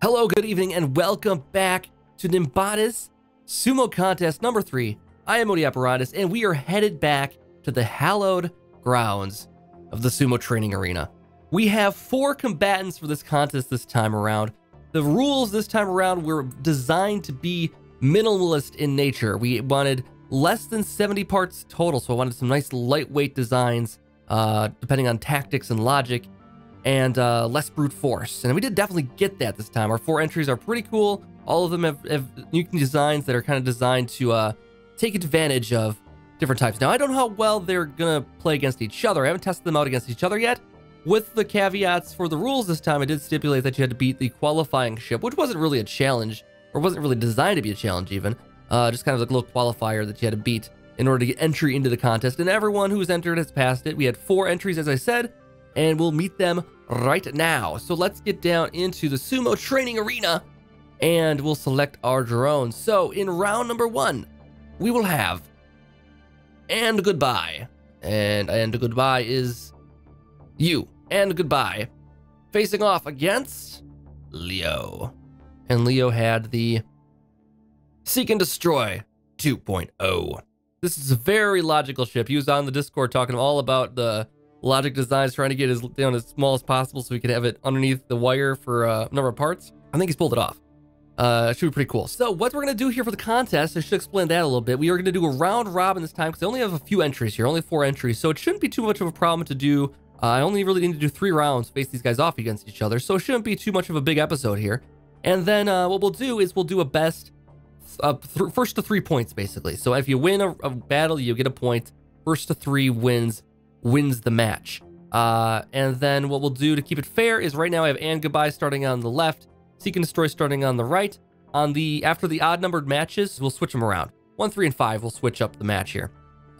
Hello, good evening, and welcome back to Nimbatus Sumo Contest number 3. I am Odi Apparatus, and we are headed back to the hallowed grounds of the Sumo Training Arena. We have 4 combatants for this contest this time around. The rules this time around were designed to be minimalist in nature. We wanted less than 70 parts total, so I wanted some nice lightweight designs, depending on tactics and logic, and less brute force. And we did definitely get that this time. Our 4 entries are pretty cool. All of them have unique designs that are kind of designed to take advantage of different types. Now, I don't know how well they're gonna play against each other. I haven't tested them out against each other yet. With the caveats for the rules this time, I did stipulate that you had to beat the qualifying ship, which wasn't really a challenge, or wasn't really designed to be a challenge even. Just kind of like a little qualifier that you had to beat in order to get entry into the contest. And everyone who's entered has passed it. We had 4 entries, as I said, and we'll meet them right now. So let's get down into the Sumo Training Arena, and we'll select our drones. So in round number 1, we will have And Goodbye. And Goodbye is you. And Goodbye. Facing off against Leo. And Leo had the Seek and Destroy 2.0. This is a very logical ship. He was on the Discord talking all about the logic designs, trying to get it down as small as possible so we could have it underneath the wire for a number of parts. I think he's pulled it off. It should be pretty cool. So what we're going to do here for the contest, I should explain that a little bit. We are going to do a round robin this time because I only have a few entries here, only 4 entries. So it shouldn't be too much of a problem to do. I only really need to do 3 rounds, face these guys off against each other. So it shouldn't be too much of a big episode here. And then what we'll do is we'll do a best first to 3 points, basically. So if you win a battle, you get a point. First to 3 wins the match. And then what we'll do to keep it fair is right now I have And Goodbye starting on the left, Seek and Destroy starting on the right. After the odd numbered matches, we'll switch them around. 1, 3, and 5, we'll switch up the match here,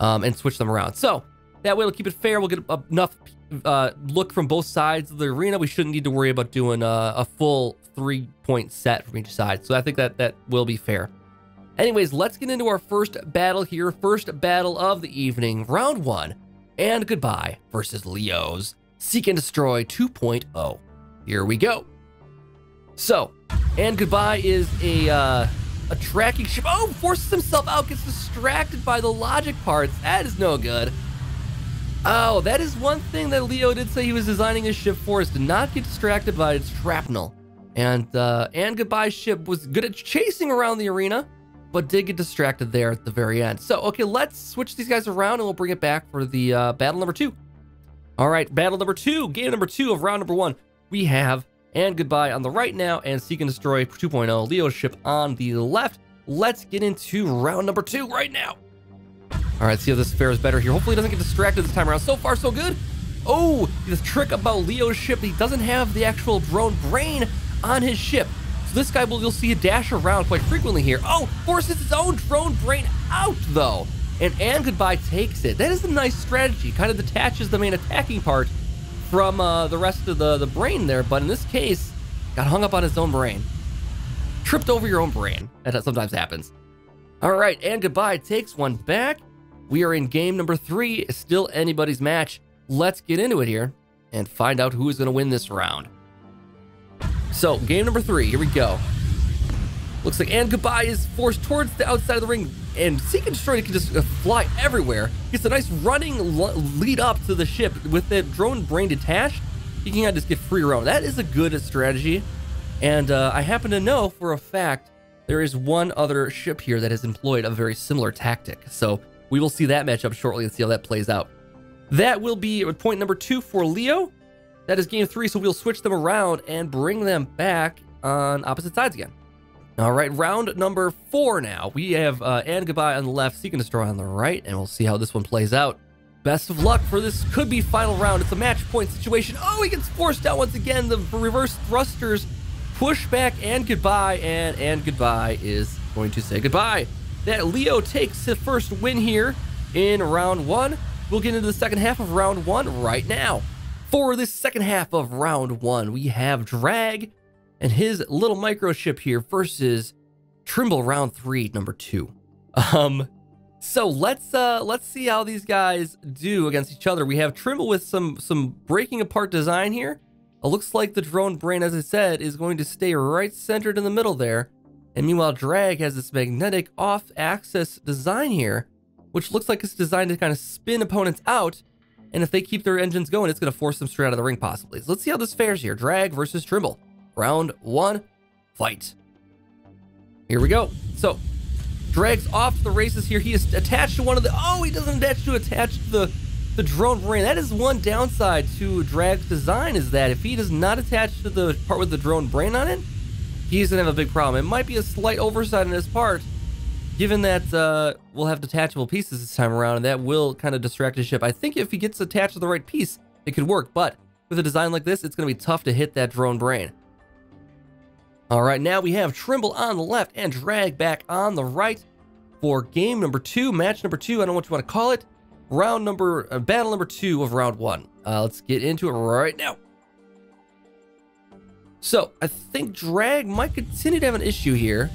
and switch them around. So that way we'll keep it fair. We'll get enough look from both sides of the arena. We shouldn't need to worry about doing a full 3-point set from each side. So I think that will be fair. Anyways, let's get into our first battle here. First battle of the evening, round 1. And Goodbye versus Leo's Seek and Destroy 2.0. Here we go. So, And Goodbye is a tracking ship. Oh, forces himself out, gets distracted by the logic parts. That is no good. Oh, that is one thing that Leo did say he was designing his ship for, is to not get distracted by its shrapnel. And Goodbye's ship was good at chasing around the arena, but did get distracted there at the very end. So, okay, let's switch these guys around and we'll bring it back for the battle number 2. All right, battle number 2, game number 2 of round number 1. We have And Goodbye on the right now and Seek and Destroy 2.0, Leo's ship on the left. Let's get into round number 2 right now. All right, see how this fares better here. Hopefully he doesn't get distracted this time around. So far, so good. Oh, the trick about Leo's ship, he doesn't have the actual drone brain on his ship. So this guy, you'll see it dash around quite frequently here. Oh, forces his own drone brain out, though. And Goodbye takes it. That is a nice strategy. Kind of detaches the main attacking part from the rest of the brain there. But in this case, got hung up on his own brain. Tripped over your own brain. That sometimes happens. All right, And Goodbye takes one back. We are in game number 3. It's still anybody's match. Let's get into it here and find out who is going to win this round. So, game number 3, here we go. Looks like And Goodbye is forced towards the outside of the ring, and Seek and Destroy can just fly everywhere. Gets a nice running lead up to the ship. With the drone brain detached, he can just get free roam. That is a good strategy, and I happen to know for a fact there is one other ship here that has employed a very similar tactic. So we will see that matchup shortly and see how that plays out. That will be point number 2 for Leo. That is game 3, so we'll switch them around and bring them back on opposite sides again. All right, round number 4 now. We have And Goodbye on the left, Seek and Destroy on the right, and we'll see how this one plays out. Best of luck for this could be final round. It's a match point situation. Oh, he gets forced out once again. The reverse thrusters push back And Goodbye, and Goodbye is going to say goodbye. That Leo takes his first win here in round 1. We'll get into the second half of round 1 right now. For this second half of round 1, we have Drag and his little micro ship here versus Trimble round 3, number 2. So let's see how these guys do against each other. We have Trimble with some breaking apart design here. It looks like the drone brain, as I said, is going to stay right centered in the middle there. And meanwhile, Drag has this magnetic off-axis design here, which looks like it's designed to kind of spin opponents out. And if they keep their engines going, it's going to force them straight out of the ring, possibly. So let's see how this fares here. Drag versus Trimble. Round 1, fight. Here we go. So, Drag's off to the races here. He is attached to one of the... Oh, he doesn't attach to the drone brain. That is one downside to Drag's design, is that if he does not attach to the part with the drone brain on it, he's going to have a big problem. It might be a slight oversight on his part, given that we'll have detachable pieces this time around, and that will kind of distract his ship. I think if he gets attached to the right piece, it could work, but with a design like this, it's going to be tough to hit that drone brain. All right, now we have Trimble on the left and Drag back on the right for game number 2, match number 2. I don't know what you want to call it. Battle number 2 of round 1. Let's get into it right now. So, I think Drag might continue to have an issue here.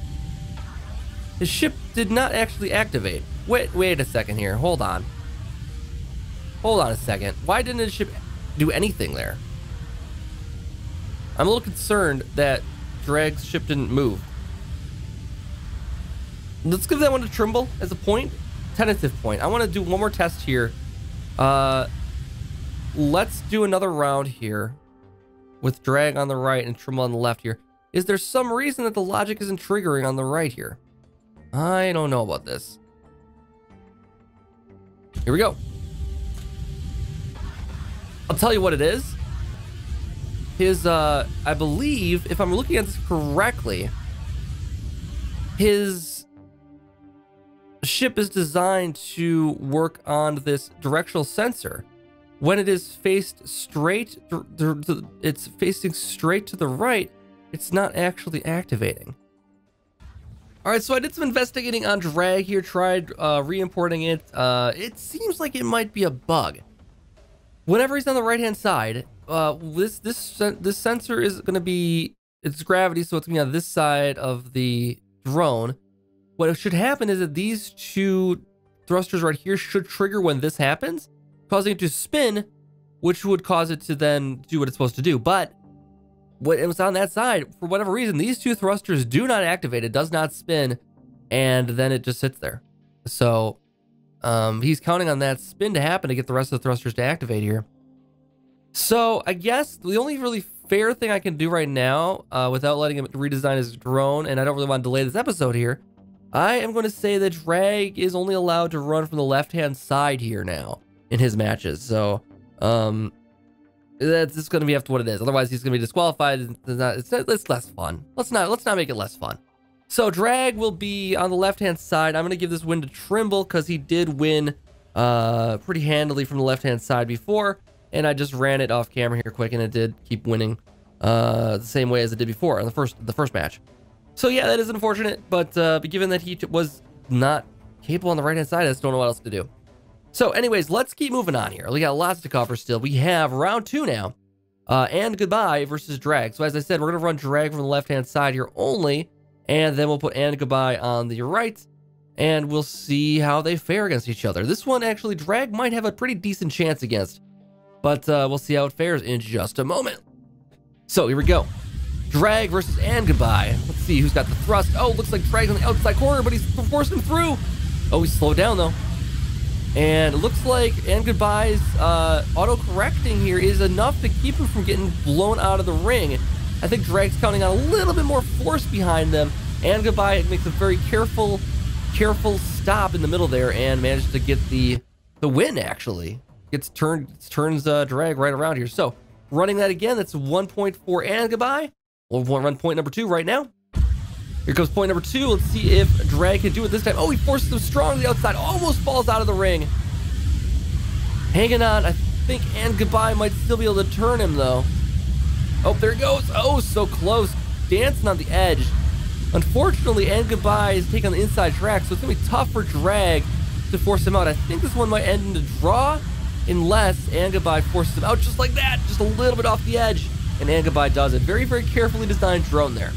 His ship did not actually activate. Wait a second here. Hold on. Hold on a second. Why didn't his ship do anything there? I'm a little concerned that Drag's ship didn't move. Let's give that one to Trimble as a point. Tentative point. I want to do one more test here. Let's do another round here with Drag on the right and Trimble on the left here. Is there some reason that the logic isn't triggering on the right here? I don't know about this. Here we go. I'll tell you what it is. His, I believe, if I'm looking at this correctly, his ship is designed to work on this directional sensor. When it is faced straight, it's facing straight to the right, it's not actually activating. All right, so I did some investigating on Drag here, tried re-importing it. It seems like it might be a bug. Whenever he's on the right-hand side, this sensor is going to be, it's gravity, so it's going to be on this side of the drone. What should happen is that these two thrusters right here should trigger when this happens, causing it to spin, which would cause it to then do what it's supposed to do. But when it was on that side, for whatever reason, these two thrusters do not activate. It does not spin, and then it just sits there. So he's counting on that spin to happen to get the rest of the thrusters to activate here. So I guess the only really fair thing I can do right now, without letting him redesign his drone, and I don't really want to delay this episode here, I am going to say that Drag is only allowed to run from the left-hand side here now in his matches. So that's just going to be up to what it is. Otherwise, he's going to be disqualified. It's less fun. Let's not make it less fun. So Drag will be on the left-hand side. I'm going to give this win to Trimble because he did win pretty handily from the left-hand side before. And I just ran it off camera here quick, and it did keep winning the same way as it did before in the first match. So yeah, that is unfortunate, but given that he was not capable on the right-hand side, I just don't know what else to do. So anyways, let's keep moving on here. We got lots to cover still. We have round 2 now, and Goodbye versus Drag. So as I said, we're going to run Drag from the left-hand side here only, and then we'll put And Goodbye on the right, and we'll see how they fare against each other. This one, actually, Drag might have a pretty decent chance against, but we'll see how it fares in just a moment. So here we go. Drag versus And Goodbye. Let's see who's got the thrust. Oh, looks like Drag's on the outside corner, but he's forcing him through. Oh, he's slowed down, though. And it looks like And Goodbye's auto-correcting here is enough to keep him from getting blown out of the ring. I think Drag's counting on a little bit more force behind them. And Goodbye makes a very careful stop in the middle there and manages to get the win, actually. Turns Drag right around here. So, running that again, that's 1 point for And Goodbye. We'll run point number 2 right now. Here comes point number 2. Let's see if Drag can do it this time. Oh, he forces him strong to the outside. Almost falls out of the ring. Hanging on. I think And Goodbye might still be able to turn him, though. Oh, there it goes. Oh, so close. Dancing on the edge. Unfortunately, And Goodbye is taking on the inside track, so it's going to be tough for Drag to force him out. I think this one might end in a draw, unless And Goodbye forces him out just like that. Just a little bit off the edge. And And Goodbye does it. Very, very carefully designed drone there.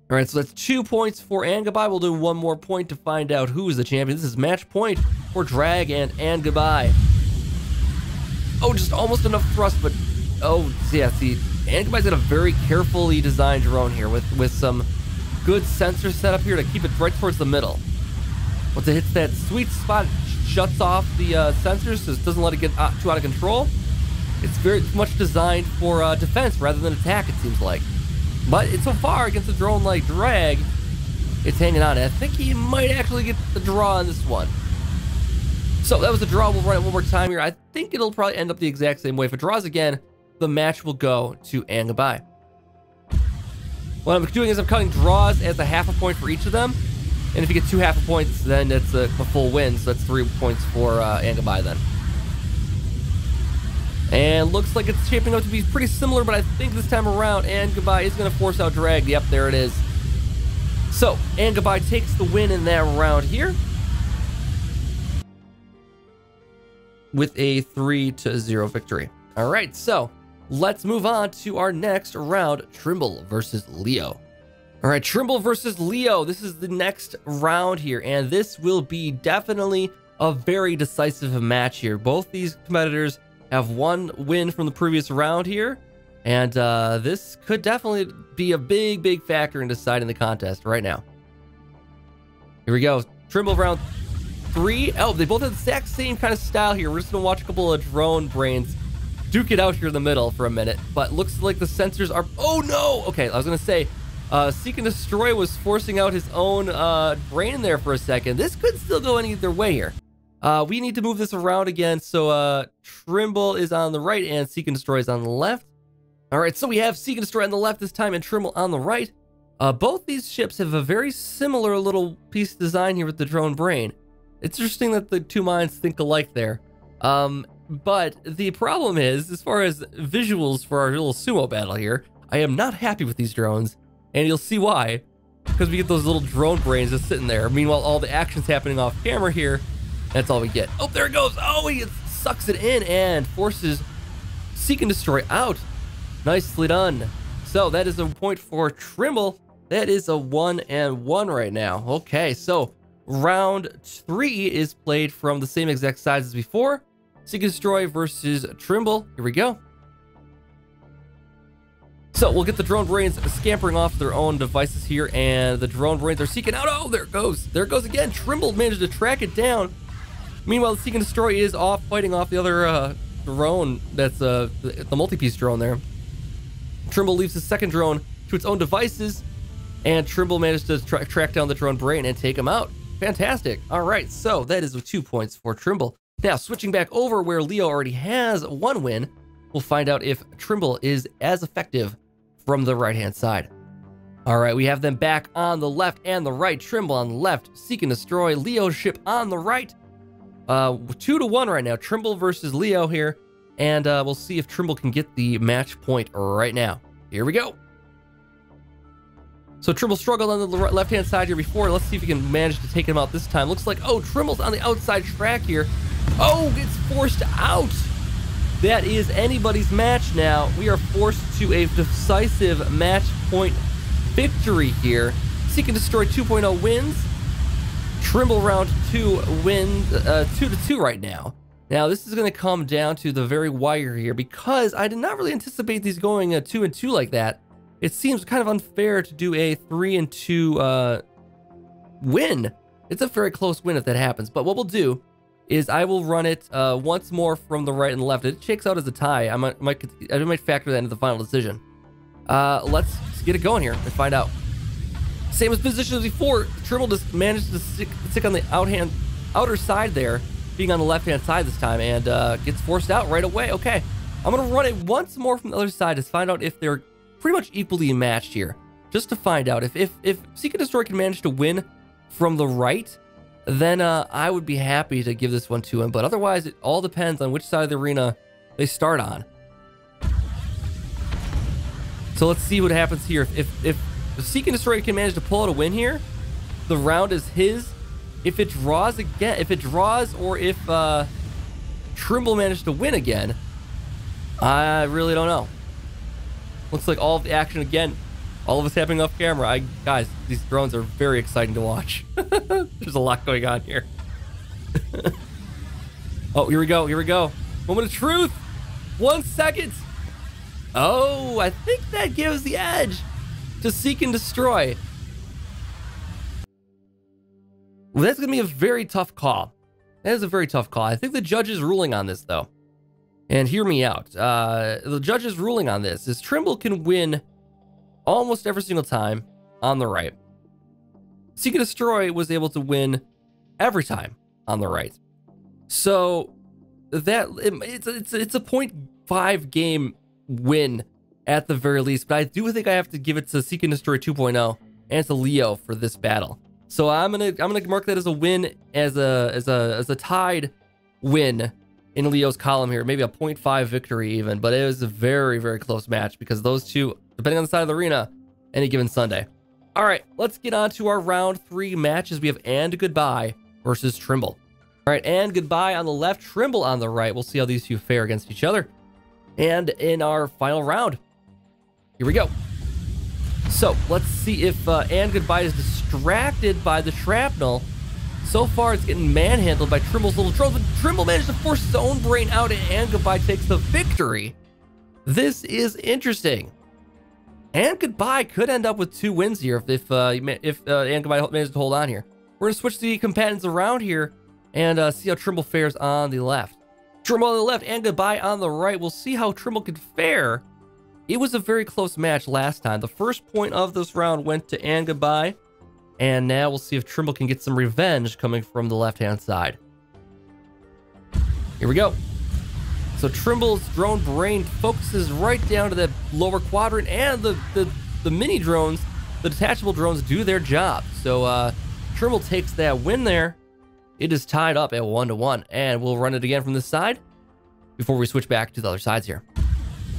All right, so that's 2 points for And Goodbye. We'll do one more point to find out who is the champion. This is match point for Drag and Goodbye. Oh, just almost enough thrust, but Oh, yeah, see, Angabai's got a very carefully designed drone here with some good sensor setup here to keep it right towards the middle. Once it hits that sweet spot, it shuts off the sensors so it doesn't let it get too out of control. It's very much designed for defense rather than attack, it seems like. But so far, against a drone like Drag, it's hanging on. And I think he might actually get the draw on this one. So that was a draw. We'll run it one more time here. I think it'll probably end up the exact same way. If it draws again, the match will go to Angabai. What I'm doing is I'm cutting draws as a half a point for each of them. And if you get 2 half a points, then it's a full win. So that's 3 points for Angabai then. And looks like it's shaping up to be pretty similar, but I think this time around, Angabai is going to force out Drag. Yep, there it is. So, Angabai takes the win in that round here with a 3-0 victory. All right, so let's move on to our next round, Trimble versus Leo. All right, Trimble versus Leo. This is the next round here, and this will be definitely a very decisive match here. Both these competitors have one win from the previous round here, and this could definitely be a big factor in deciding the contest right now. Here we go. Trimble round 3. Oh, they both have the exact same kind of style here. We're just gonna watch a couple of drone brains duke it out here in the middle for a minute, but looks like the sensors are... Oh no! Okay, I was gonna say, Seek and Destroy was forcing out his own brain there for a second. This could still go either way here. We need to move this around again, so Trimble is on the right and Seek and Destroy is on the left. All right, so we have Seek and Destroy on the left this time and Trimble on the right. Both these ships have a very similar little piece design here with the drone brain. It's interesting that the two minds think alike there. But the problem is, as far as visuals for our little sumo battle here, I am not happy with these drones, and you'll see why. Because we get those little drone brains just sitting there. Meanwhile, all the action's happening off camera here. That's all we get. Oh, there it goes. Oh, he sucks it in and forces Seek and Destroy out. Nicely done. So that is a point for Trimble. That is a 1-1 right now. Okay, so round 3 is played from the same exact sides as before. Seek and Destroy versus Trimble. Here we go. So we'll get the drone brains scampering off their own devices here, and the drone brains are seeking out. Oh, there it goes. There it goes again. Trimble managed to track it down. Meanwhile, the Seek and Destroy is off fighting off the other drone that's the multi-piece drone there. Trimble leaves the second drone to its own devices, and Trimble managed to track down the drone brain and take him out. Fantastic. All right, so that is 2 points for Trimble. Now, switching back over where Leo already has 1 win, we'll find out if Trimble is as effective from the right-hand side. All right, we have them back on the left and the right. Trimble on the left, Seek and Destroy, Leo's ship on the right. 2-1 right now, Trimble versus Leo here, and we'll see if Trimble can get the match point right now. Here we go. So Trimble struggled on the left-hand side here before. Let's see if he can manage to take him out this time. Looks like, oh, Trimble's on the outside track here. Oh, gets forced out. That is anybody's match now. We are forced to a decisive match point victory here. Seek and Destroy 2.0 wins. Trimble round 2 wins 2-2 right now. Now, this is going to come down to the very wire here because I did not really anticipate these going 2-2 like that. It seems kind of unfair to do a 3-2 win. It's a very close win if that happens. But what we'll do is I will run it once more from the right and left. It shakes out as a tie. I might factor that into the final decision. Let's get it going here and find out. Same as position as before. Trimble just managed to stick on the outer side there, being on the left-hand side this time, and gets forced out right away. Okay, I'm going to run it once more from the other side to find out if they're pretty much equally matched here. Just to find out if Seek and Destroy can manage to win from the right, then I would be happy to give this one to him. But otherwise, it all depends on which side of the arena they start on. So let's see what happens here. If Seek and Destroy can manage to pull out a win here, the round is his. If it draws again, or if Trimble managed to win again, I really don't know. Looks like all of the action again, all of us happening off camera. Guys, these drones are very exciting to watch. There's a lot going on here. Oh, here we go. Moment of truth. 1 second. Oh, I think that gives the edge to Seek and Destroy. Well, that's going to be a very tough call. That is a very tough call. I think the judge is ruling on this, though. And hear me out. The judge's ruling on this is Trimble can win almost every single time on the right. Seek and Destroy was able to win every time on the right. So that it's a 0.5 game win at the very least. But I do think I have to give it to Seek and Destroy 2.0 and to Leo for this battle. So I'm gonna mark that as a win, as a tied win in Leo's column here. Maybe a 0.5 victory even, but it was a very, very close match because those two, depending on the side of the arena, any given Sunday. All right, let's get on to our round 3 matches. We have And Goodbye versus Trimble. All right, And Goodbye on the left, Trimble on the right. We'll see how these two fare against each other. And in our final round, here we go. So let's see if And Goodbye is distracted by the shrapnel. So far, it's getting manhandled by Trimble's little drones, but Trimble managed to force his own brain out, and Goodbye takes the victory. This is interesting. And Goodbye could end up with 2 wins here if And Goodbye manages to hold on here. We're going to switch the combatants around here and see how Trimble fares on the left. Trimble on the left, And Goodbye on the right. We'll see how Trimble could fare. It was a very close match last time. The first point of this round went to And Goodbye. And now we'll see if Trimble can get some revenge coming from the left-hand side. Here we go. So Trimble's drone brain focuses right down to that lower quadrant, and the mini drones, the detachable drones, do their job. So Trimble takes that win there. It is tied up at 1-1, and we'll run it again from this side before we switch back to the other sides here.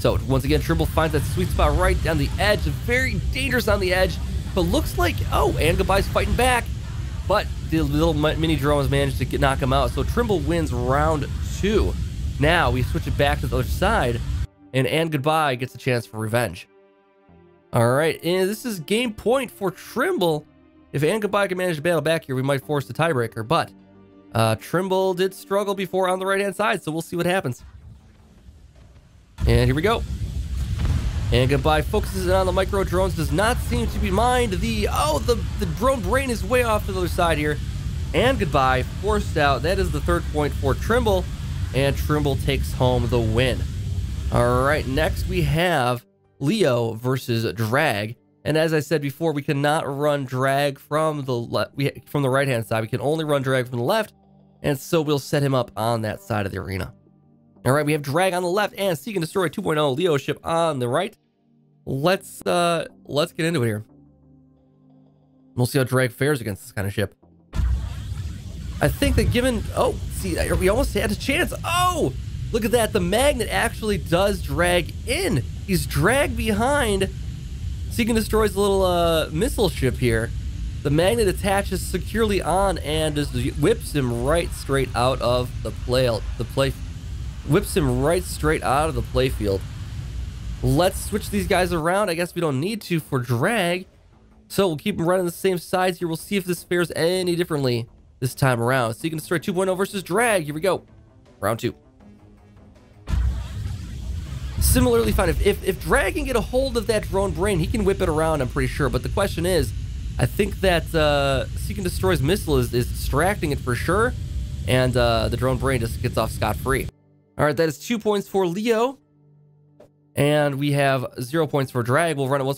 So once again, Trimble finds that sweet spot right down the edge. Very dangerous on the edge. But looks like, oh, And Goodbye's fighting back. But the little mini drones managed to knock him out. So Trimble wins round 2. Now we switch it back to the other side. And Goodbye gets a chance for revenge. All right, and this is game point for Trimble. If And Goodbye can manage to battle back here, we might force the tiebreaker. But Trimble did struggle before on the right-hand side, so we'll see what happens. And here we go. And Goodbye focuses on the micro drones, does not seem to be mind the drone brain is way off to the other side here. And Goodbye forced out. That is the 3rd point for Trimble, and Trimble takes home the win. All right, next we have Leo versus Drag. And as I said before, we cannot run Drag from the from the right-hand side. We can only run Drag from the left, and so we'll set him up on that side of the arena. All right, we have Drag on the left and Seek and Destroy 2.0 Leo ship on the right. Let's get into it here. We'll see how Drag fares against this kind of ship. I think that given, oh, see, we almost had a chance. Oh, look at that. The magnet actually does drag in. He's dragged behind Seek and Destroy's little missile ship here. The magnet attaches securely on and just whips him right straight out of the whips him right straight out of the playfield. Let's switch these guys around. I guess we don't need to for Drag. So we'll keep them running the same sides here. We'll see if this fares any differently this time around. Seek and Destroy 2.0 versus Drag. Here we go. Round 2. Similarly fine. If Drag can get a hold of that drone brain, he can whip it around, I'm pretty sure. But the question is, I think that Seek and Destroy's missile is distracting it for sure. And the drone brain just gets off scot-free. All right, that is 2 points for Leo. And we have 0 points for Drag. We'll run it one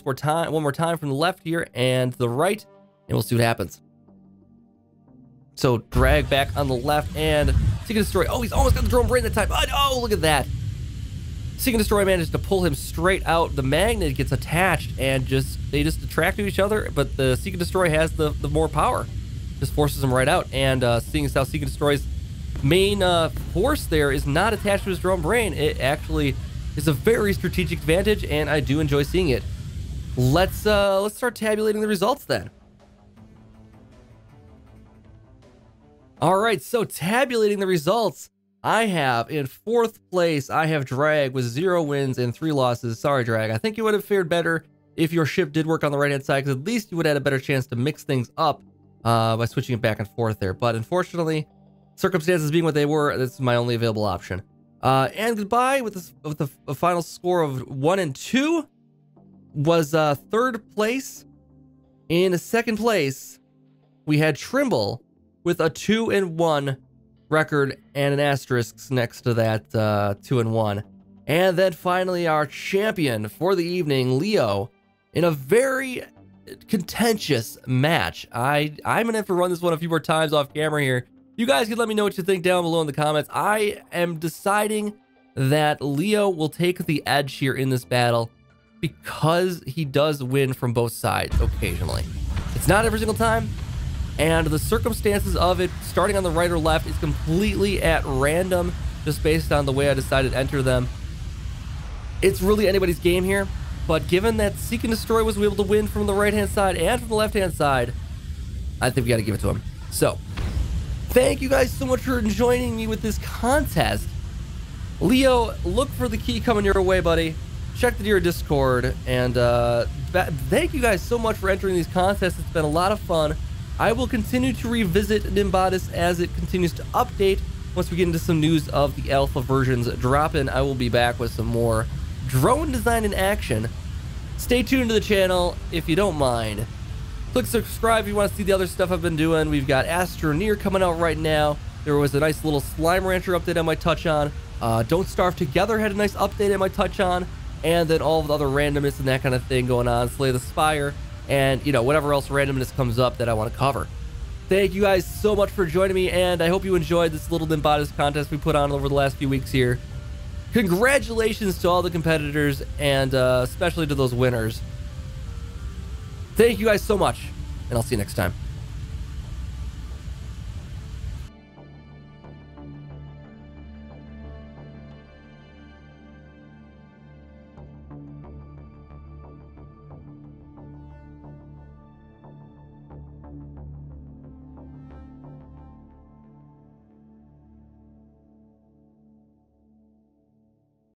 more time from the left here and the right, and we'll see what happens. So Drag back on the left, and Seek and Destroy. Oh, he's almost got the drone brain that time. Oh, look at that. Seek and Destroy managed to pull him straight out. The magnet gets attached, and they just attract to each other, but the Seek and Destroy has the more power. Just forces him right out, and seeing as how Seek and Destroy's main force there is not attached to his drone brain, it actually is a very strategic advantage, and I do enjoy seeing it. Let's start tabulating the results then. All right, so tabulating the results, I have in 4th place, I have Drag with 0 wins and 3 losses. Sorry, Drag. I think you would have fared better if your ship did work on the right-hand side, because at least you would have had a better chance to mix things up by switching it back and forth there. But unfortunately, circumstances being what they were, this is my only available option. And goodbye with a final score of 1 and 2 was third place. In second place, we had Trimble with a 2 and 1 record and an asterisk next to that 2 and 1. And then finally, our champion for the evening, Leo, in a very contentious match. I'm gonna have to run this one a few more times off camera here. You guys can let me know what you think down below in the comments. I am deciding that Leo will take the edge here in this battle because he does win from both sides occasionally. It's not every single time, and the circumstances of it, starting on the right or left, is completely at random, just based on the way I decided to enter them. It's really anybody's game here, but given that Seek and Destroy was able to win from the right-hand side and from the left-hand side, I think we got to give it to him. So, thank you guys so much for joining me with this contest. Leo, look for the key coming your way, buddy. Check the Discord, and thank you guys so much for entering these contests. It's been a lot of fun. I will continue to revisit Nimbatus as it continues to update. Once we get into some news of the alpha versions dropping, I will be back with some more drone design in action. Stay tuned to the channel if you don't mind. Click subscribe if you want to see the other stuff I've been doing. We've got Astroneer coming out right now. There was a nice little Slime Rancher update I might touch on. Don't Starve Together had a nice update I might touch on. And then all of the other randomness and that kind of thing going on. Slay the Spire. And, you know, whatever else randomness comes up that I want to cover. Thank you guys so much for joining me, and I hope you enjoyed this little Nimbatus contest we put on over the last few weeks here. Congratulations to all the competitors, and especially to those winners. Thank you guys so much, and I'll see you next time.